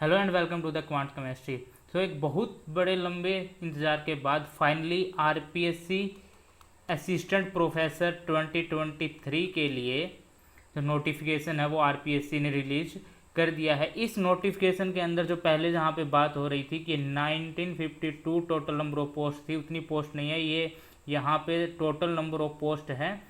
Hello and welcome to the quant chemistry. तो एक बहुत बड़े लंबे इंतज़ार के बाद फाइनली आरपीएससी असिस्टेंट प्रोफेसर 2023 के लिए जो नोटिफिकेशन है वो आरपीएससी ने रिलीज कर दिया है। इस नोटिफिकेशन के अंदर जो पहले जहाँ पे बात हो रही थी कि 1952 टोटल नंबर ऑफ पोस्ट थी, उतनी पोस्ट नहीं है। ये यहाँ पे टोटल नंबर ऑफ पोस्ट है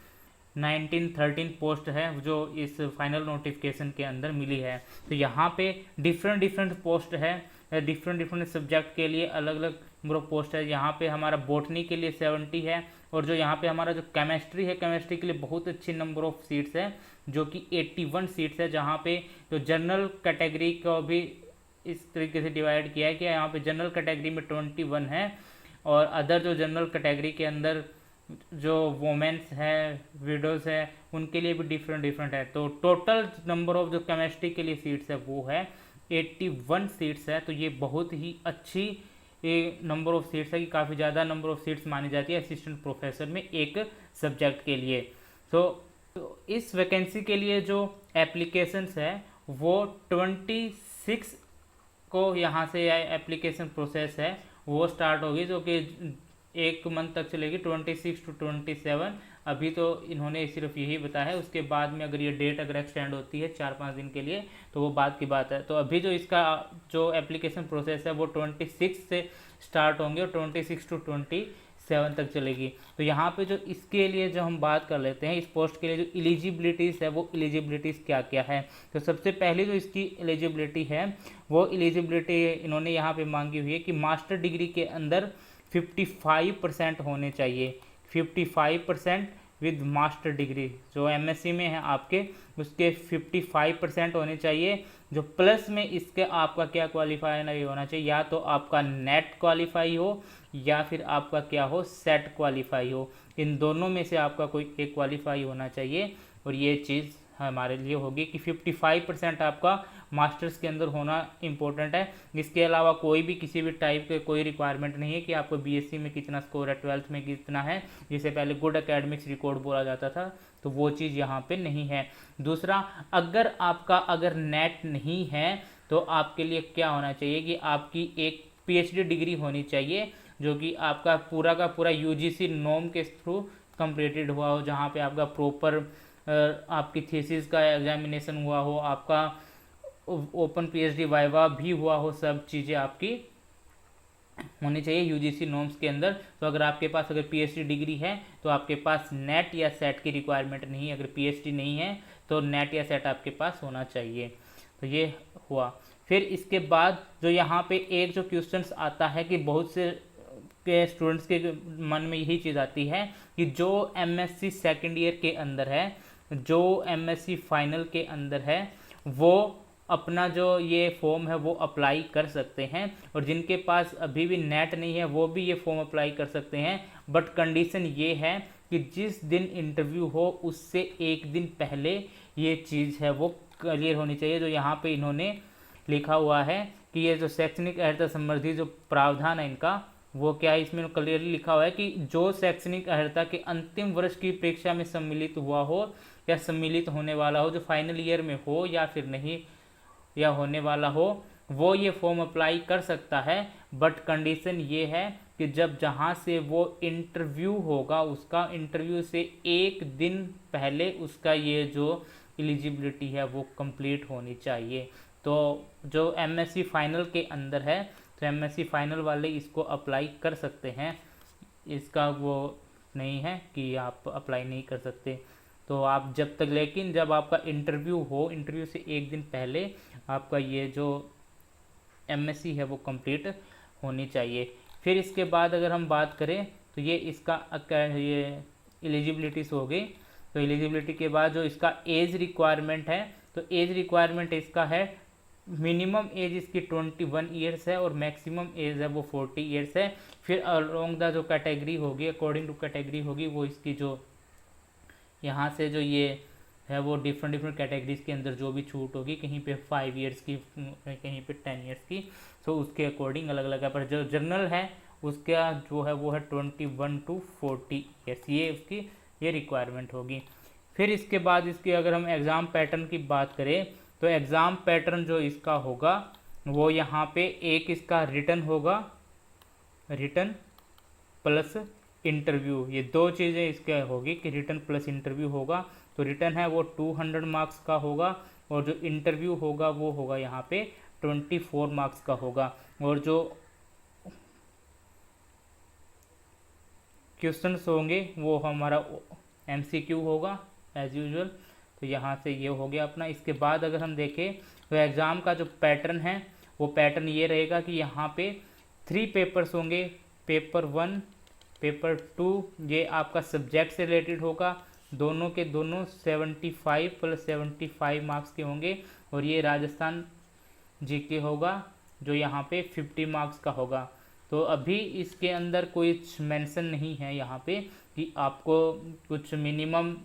1913 पोस्ट है जो इस फाइनल नोटिफिकेशन के अंदर मिली है। तो यहाँ पे डिफरेंट पोस्ट है, डिफरेंट सब्जेक्ट के लिए अलग अलग नंबर ऑफ पोस्ट है। यहाँ पे हमारा बॉटनी के लिए 70 है, और जो यहाँ पे हमारा जो केमिस्ट्री है, केमिस्ट्री के लिए बहुत अच्छी नंबर ऑफ सीट्स है जो कि 81 सीट्स है। जहाँ पे जो जनरल कैटेगरी को भी इस तरीके से डिवाइड किया है कि यहाँ पे जनरल कैटेगरी में 21 है, और अदर जो जनरल कैटेगरी के अंदर जो वोमेंस है, विडोज है, उनके लिए भी डिफरेंट है। तो टोटल नंबर ऑफ जो केमिस्ट्री के लिए सीट्स है वो है 81 सीट्स है। तो ये बहुत ही अच्छी नंबर ऑफ सीट्स है कि काफ़ी ज़्यादा नंबर ऑफ सीट्स मानी जाती है असिस्टेंट प्रोफेसर में एक सब्जेक्ट के लिए। तो इस वैकेंसी के लिए जो एप्लीकेशंस है वो 26 को यहाँ से एप्लीकेशन प्रोसेस है वो स्टार्ट होगी, जो कि एक मंथ तक चलेगी, 26 to 27। अभी तो इन्होंने सिर्फ यही बताया है, उसके बाद में अगर ये डेट अगर एक्सटेंड होती है 4-5 दिन के लिए तो वो बात की बात है। तो अभी जो इसका जो एप्लीकेशन प्रोसेस है वो 26 से स्टार्ट होंगे और 26 to 27 तक चलेगी। तो यहाँ पे जो इसके लिए जो हम बात कर लेते हैं, इस पोस्ट के लिए जो एलिजिबिलिटीज़ है वो एलिजिबिलिटीज़ क्या क्या है। तो सबसे पहले जो इसकी एलिजिबिलिटी है वो एलिजिबिलिटी इन्होंने यहाँ पे मांगी हुई है कि मास्टर डिग्री के अंदर 55% होने चाहिए। 55% विद मास्टर डिग्री, जो एमएससी में है आपके उसके 55% होने चाहिए। जो प्लस में इसके आपका क्या क्वालिफाई नहीं होना चाहिए, या तो आपका नेट क्वालिफाई हो या फिर आपका क्या हो, सेट क्वालिफाई हो। इन दोनों में से आपका कोई एक क्वालिफाई होना चाहिए, और ये चीज़ हमारे लिए होगी कि 55% आपका मास्टर्स के अंदर होना इम्पोर्टेंट है। इसके अलावा कोई भी किसी भी टाइप के कोई रिक्वायरमेंट नहीं है कि आपको बीएससी में कितना स्कोर है, 12th में कितना है, जिसे पहले गुड एकेडमिक्स रिकॉर्ड बोला जाता था, तो वो चीज़ यहाँ पे नहीं है। दूसरा, अगर नेट नहीं है तो आपके लिए क्या होना चाहिए कि आपकी एक पीएचडी डिग्री होनी चाहिए, जो कि आपका पूरा का पूरा यूजीसी नॉर्म के थ्रू कंप्लीटेड हुआ हो, जहाँ पे आपका प्रॉपर आपकी थीसिस का एग्जामिनेशन हुआ हो, आपका ओपन पीएचडी वाइवा भी हुआ हो, सब चीज़ें आपकी होनी चाहिए यूजीसी नॉर्म्स के अंदर। तो अगर आपके पास अगर पीएचडी डिग्री है तो आपके पास नेट या सेट की रिक्वायरमेंट नहीं है। अगर पीएचडी नहीं है तो नेट या सेट आपके पास होना चाहिए। तो ये हुआ। फिर इसके बाद जो यहाँ पे एक जो क्वेश्चंस आता है कि बहुत से के स्टूडेंट्स के मन में यही चीज़ आती है कि जो एमएससी सेकेंड ईयर के अंदर है, जो एमएससी फाइनल के अंदर है, वो अपना जो ये फॉर्म है वो अप्लाई कर सकते हैं, और जिनके पास अभी भी नेट नहीं है वो भी ये फॉर्म अप्लाई कर सकते हैं। बट कंडीशन ये है कि जिस दिन इंटरव्यू हो उससे एक दिन पहले ये चीज़ है वो क्लियर होनी चाहिए। जो यहाँ पे इन्होंने लिखा हुआ है कि ये जो शैक्षणिक अर्हता संबंधी जो प्रावधान है इनका, वो क्या है, इसमें क्लियरली लिखा हुआ है कि जो शैक्षणिक अर्हता के अंतिम वर्ष की परीक्षा में सम्मिलित हुआ हो या सम्मिलित होने वाला हो, जो फाइनल ईयर में हो या फिर नहीं या होने वाला हो, वो ये फॉर्म अप्लाई कर सकता है। बट कंडीशन ये है कि जब जहाँ से वो इंटरव्यू होगा उसका इंटरव्यू से एक दिन पहले उसका ये जो एलिजिबिलिटी है वो कंप्लीट होनी चाहिए। तो जो एमएससी फाइनल के अंदर है तो एमएससी फाइनल वाले इसको अप्लाई कर सकते हैं, इसका वो नहीं है कि आप अप्लाई नहीं कर सकते। तो आप जब तक, लेकिन जब आपका इंटरव्यू हो, इंटरव्यू से एक दिन पहले आपका ये जो एमएससी है वो कंप्लीट होनी चाहिए। फिर इसके बाद अगर हम बात करें तो ये इसका ये एलिजिबिलिटीज हो गई। तो एलिजिबिलिटी के बाद जो इसका एज रिक्वायरमेंट है, तो एज रिक्वायरमेंट इसका है, मिनिमम एज इसकी 21 ईयर्स है और मैक्सिमम एज है वो 40 ईयर्स है। फिर अलोंग द जो कैटेगरी होगी, अकॉर्डिंग टू कैटेगरी होगी, वो इसकी जो यहाँ से जो ये है वो डिफरेंट कैटेगरीज के अंदर जो भी छूट होगी, कहीं पे 5 ईयर्स की, कहीं पे 10 ईयर्स की, तो उसके अकॉर्डिंग अलग अलग है। पर जो जनरल है उसका जो है वो है 21 to 40 ईयर्स, ये उसकी ये रिक्वायरमेंट होगी। फिर इसके बाद इसके अगर हम एग्ज़ाम पैटर्न की बात करें तो एग्ज़ाम पैटर्न जो इसका होगा वो यहाँ पे एक इसका रिटर्न होगा, रिटर्न प्लस इंटरव्यू, ये दो चीज़ें इसके होगी कि रिटर्न प्लस इंटरव्यू होगा। तो रिटर्न है वो 200 मार्क्स का होगा और जो इंटरव्यू होगा वो होगा यहाँ पे 24 मार्क्स का होगा। और जो क्वेश्चंस होंगे वो हमारा MCQ होगा एज यूजुअल। तो यहाँ से ये हो गया अपना। इसके बाद अगर हम देखें तो एग्ज़ाम का जो पैटर्न है वो पैटर्न ये रहेगा कि यहाँ पे 3 पेपर्स होंगे, पेपर 1 पेपर 2 ये आपका सब्जेक्ट से रिलेटेड होगा, दोनों के दोनों 75 + 75 मार्क्स के होंगे। और ये राजस्थान GK होगा जो यहाँ पे 50 मार्क्स का होगा। तो अभी इसके अंदर कोई मेंशन नहीं है यहाँ पे कि आपको कुछ मिनिमम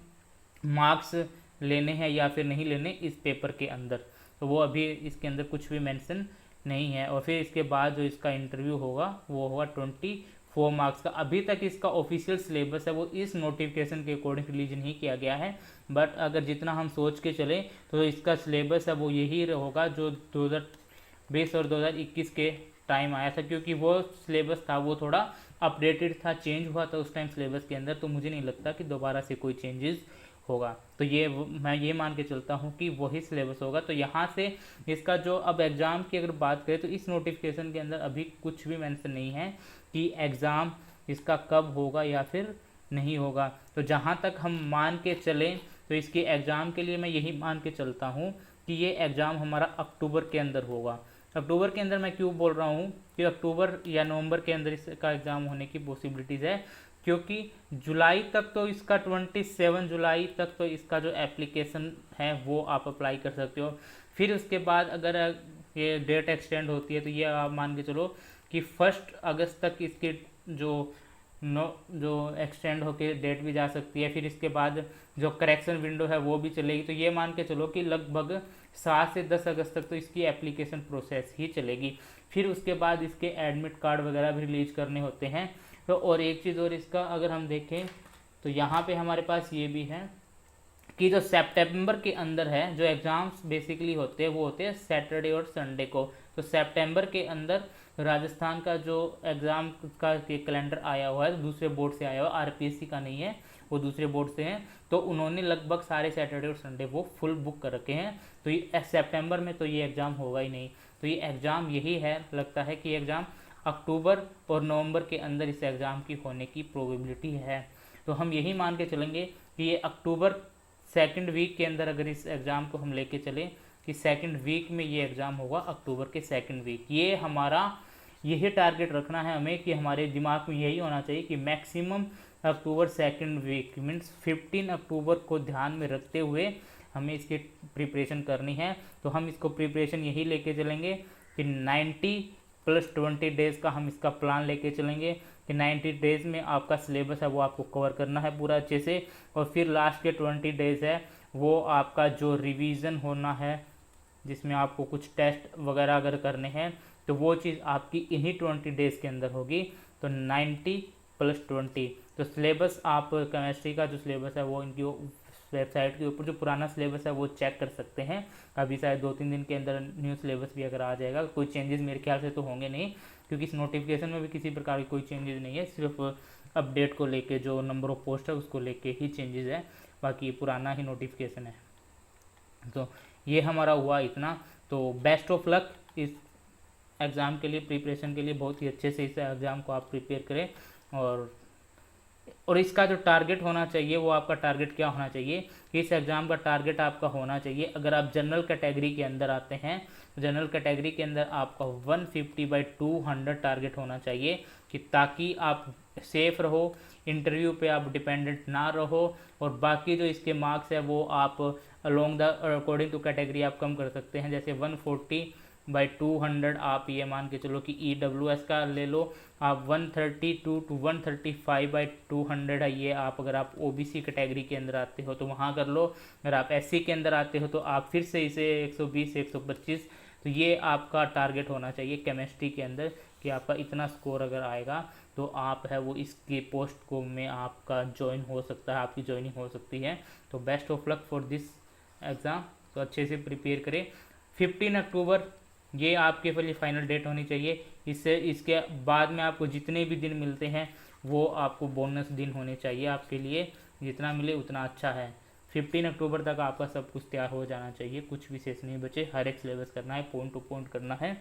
मार्क्स लेने हैं या फिर नहीं लेने इस पेपर के अंदर, तो वो अभी इसके अंदर कुछ भी मेंशन नहीं है। और फिर इसके बाद जो इसका इंटरव्यू होगा वो होगा 24 मार्क्स का। अभी तक इसका ऑफिशियल सिलेबस है वो इस नोटिफिकेशन के अकॉर्डिंग रिलीज नहीं किया गया है, बट अगर जितना हम सोच के चलें तो इसका सिलेबस है वो यही होगा जो 2020 और 2021 के टाइम आया था, क्योंकि वो सिलेबस था वो थोड़ा अपडेटेड था, चेंज हुआ था उस टाइम सिलेबस के अंदर। तो मुझे नहीं लगता कि दोबारा से कोई चेंजेस होगा। तो ये मैं ये मान के चलता हूँ कि वही सिलेबस होगा। तो यहाँ से इसका जो अब एग्ज़ाम की अगर बात करें तो इस नोटिफिकेशन के अंदर अभी कुछ भी मेंशन नहीं है कि एग्ज़ाम इसका कब होगा या फिर नहीं होगा। तो जहाँ तक हम मान के चलें तो इसके एग्ज़ाम के लिए मैं यही मान के चलता हूँ कि ये एग्ज़ाम हमारा अक्टूबर के अंदर होगा। अक्टूबर के अंदर मैं क्यों बोल रहा हूँ कि अक्टूबर या नवंबर के अंदर इसका एग्ज़ाम होने की पॉसिबिलिटीज़ है, क्योंकि जुलाई तक तो इसका 27 जुलाई तक तो इसका जो एप्लीकेशन है वो आप अप्लाई कर सकते हो। फिर उसके बाद अगर ये डेट एक्सटेंड होती है तो ये आप मान के चलो कि 1 अगस्त तक इसकी जो एक्सटेंड होके डेट भी जा सकती है। फिर इसके बाद जो करेक्शन विंडो है वो भी चलेगी। तो ये मान के चलो कि लगभग 7 से 10 अगस्त तक तो इसकी एप्लीकेशन प्रोसेस ही चलेगी। फिर उसके बाद इसके एडमिट कार्ड वगैरह भी रिलीज करने होते हैं। तो और एक चीज़ और इसका अगर हम देखें तो यहाँ पे हमारे पास ये भी है कि जो सितंबर के अंदर है जो एग्ज़ाम्स बेसिकली होते हैं वो होते हैं सैटरडे और संडे को। तो सितंबर के अंदर राजस्थान का जो एग्ज़ाम का कैलेंडर आया हुआ है तो दूसरे बोर्ड से आया हुआ, RPSC का नहीं है, वो दूसरे बोर्ड से हैं। तो उन्होंने लगभग सारे सैटरडे और संडे वो फुल बुक कर रखे हैं। तो ये सितंबर में तो ये एग्ज़ाम होगा ही नहीं। तो ये एग्ज़ाम यही है, लगता है कि एग्ज़ाम अक्टूबर और नवंबर के अंदर इस एग्ज़ाम की होने की प्रोबेबिलिटी है। तो हम यही मान के चलेंगे कि ये अक्टूबर सेकंड वीक के अंदर अगर इस एग्ज़ाम को हम लेके चलें कि सेकंड वीक में ये एग्ज़ाम होगा, अक्टूबर के सेकंड वीक। ये हमारा यही टारगेट रखना है हमें कि हमारे दिमाग में यही होना चाहिए कि maximum October second week means 15 अक्टूबर को ध्यान में रखते हुए हमें इसकी प्रिपरेशन करनी है। तो हम इसको प्रिपरेशन यही लेके चलेंगे कि 90 + 20 डेज़ का हम इसका प्लान लेके चलेंगे कि 90 डेज़ में आपका सिलेबस है वो आपको कवर करना है पूरा अच्छे से। और फिर लास्ट के 20 डेज़ है वो आपका जो रिवीजन होना है, जिसमें आपको कुछ टेस्ट वगैरह अगर करने हैं तो वो चीज़ आपकी इन्हीं 20 डेज़ के अंदर होगी। तो 90 + 20 तो सिलेबस आप केमिस्ट्री का जो सिलेबस है वो इनकी वेबसाइट के ऊपर जो पुराना सिलेबस है वो चेक कर सकते हैं। अभी शायद 2-3 दिन के अंदर न्यू सिलेबस भी अगर आ जाएगा, कोई चेंजेस मेरे ख्याल से तो होंगे नहीं, क्योंकि इस नोटिफिकेशन में भी किसी प्रकार की कोई चेंजेस नहीं है, सिर्फ अपडेट को लेके जो नंबर ऑफ पोस्ट है उसको लेके ही चेंजेस है, बाकी पुराना ही नोटिफिकेशन है। तो ये हमारा हुआ इतना। तो बेस्ट ऑफ लक इस एग्ज़ाम के लिए, प्रिपरेशन के लिए बहुत ही अच्छे से इस एग्ज़ाम को आप प्रिपेयर करें। और इसका जो टारगेट होना चाहिए वो आपका टारगेट क्या होना चाहिए कि इस एग्ज़ाम का टारगेट आपका होना चाहिए, अगर आप जनरल कैटेगरी के अंदर आते हैं तो जनरल कैटेगरी के अंदर आपका 150/200 टारगेट होना चाहिए कि ताकि आप सेफ रहो, इंटरव्यू पे आप डिपेंडेंट ना रहो। और बाकी जो इसके मार्क्स है वो आप along the according to category आप कम कर सकते हैं। जैसे 140/200 आप ये मान के चलो कि EWS का ले लो आप, 132 to 135/200 है ये आप अगर आप OBC कैटेगरी के अंदर आते हो तो वहाँ कर लो। अगर आप SC के अंदर आते हो तो आप फिर से इसे 120 से 125, तो ये आपका टारगेट होना चाहिए केमिस्ट्री के अंदर कि आपका इतना स्कोर अगर आएगा तो आप है वो इसकी पोस्ट को में आपका ज्वाइन हो सकता है, आपकी ज्वाइनिंग हो सकती है। तो best of luck for this exam. तो अच्छे से प्रिपेयर करें। 15 अक्टूबर ये आपके लिए फाइनल डेट होनी चाहिए। इसके बाद में आपको जितने भी दिन मिलते हैं वो आपको बोनस दिन होने चाहिए आपके लिए, जितना मिले उतना अच्छा है। 15 अक्टूबर तक आपका सब कुछ तैयार हो जाना चाहिए, कुछ विशेष नहीं बचे, हर एक सिलेबस करना है, पॉइंट टू पॉइंट करना है।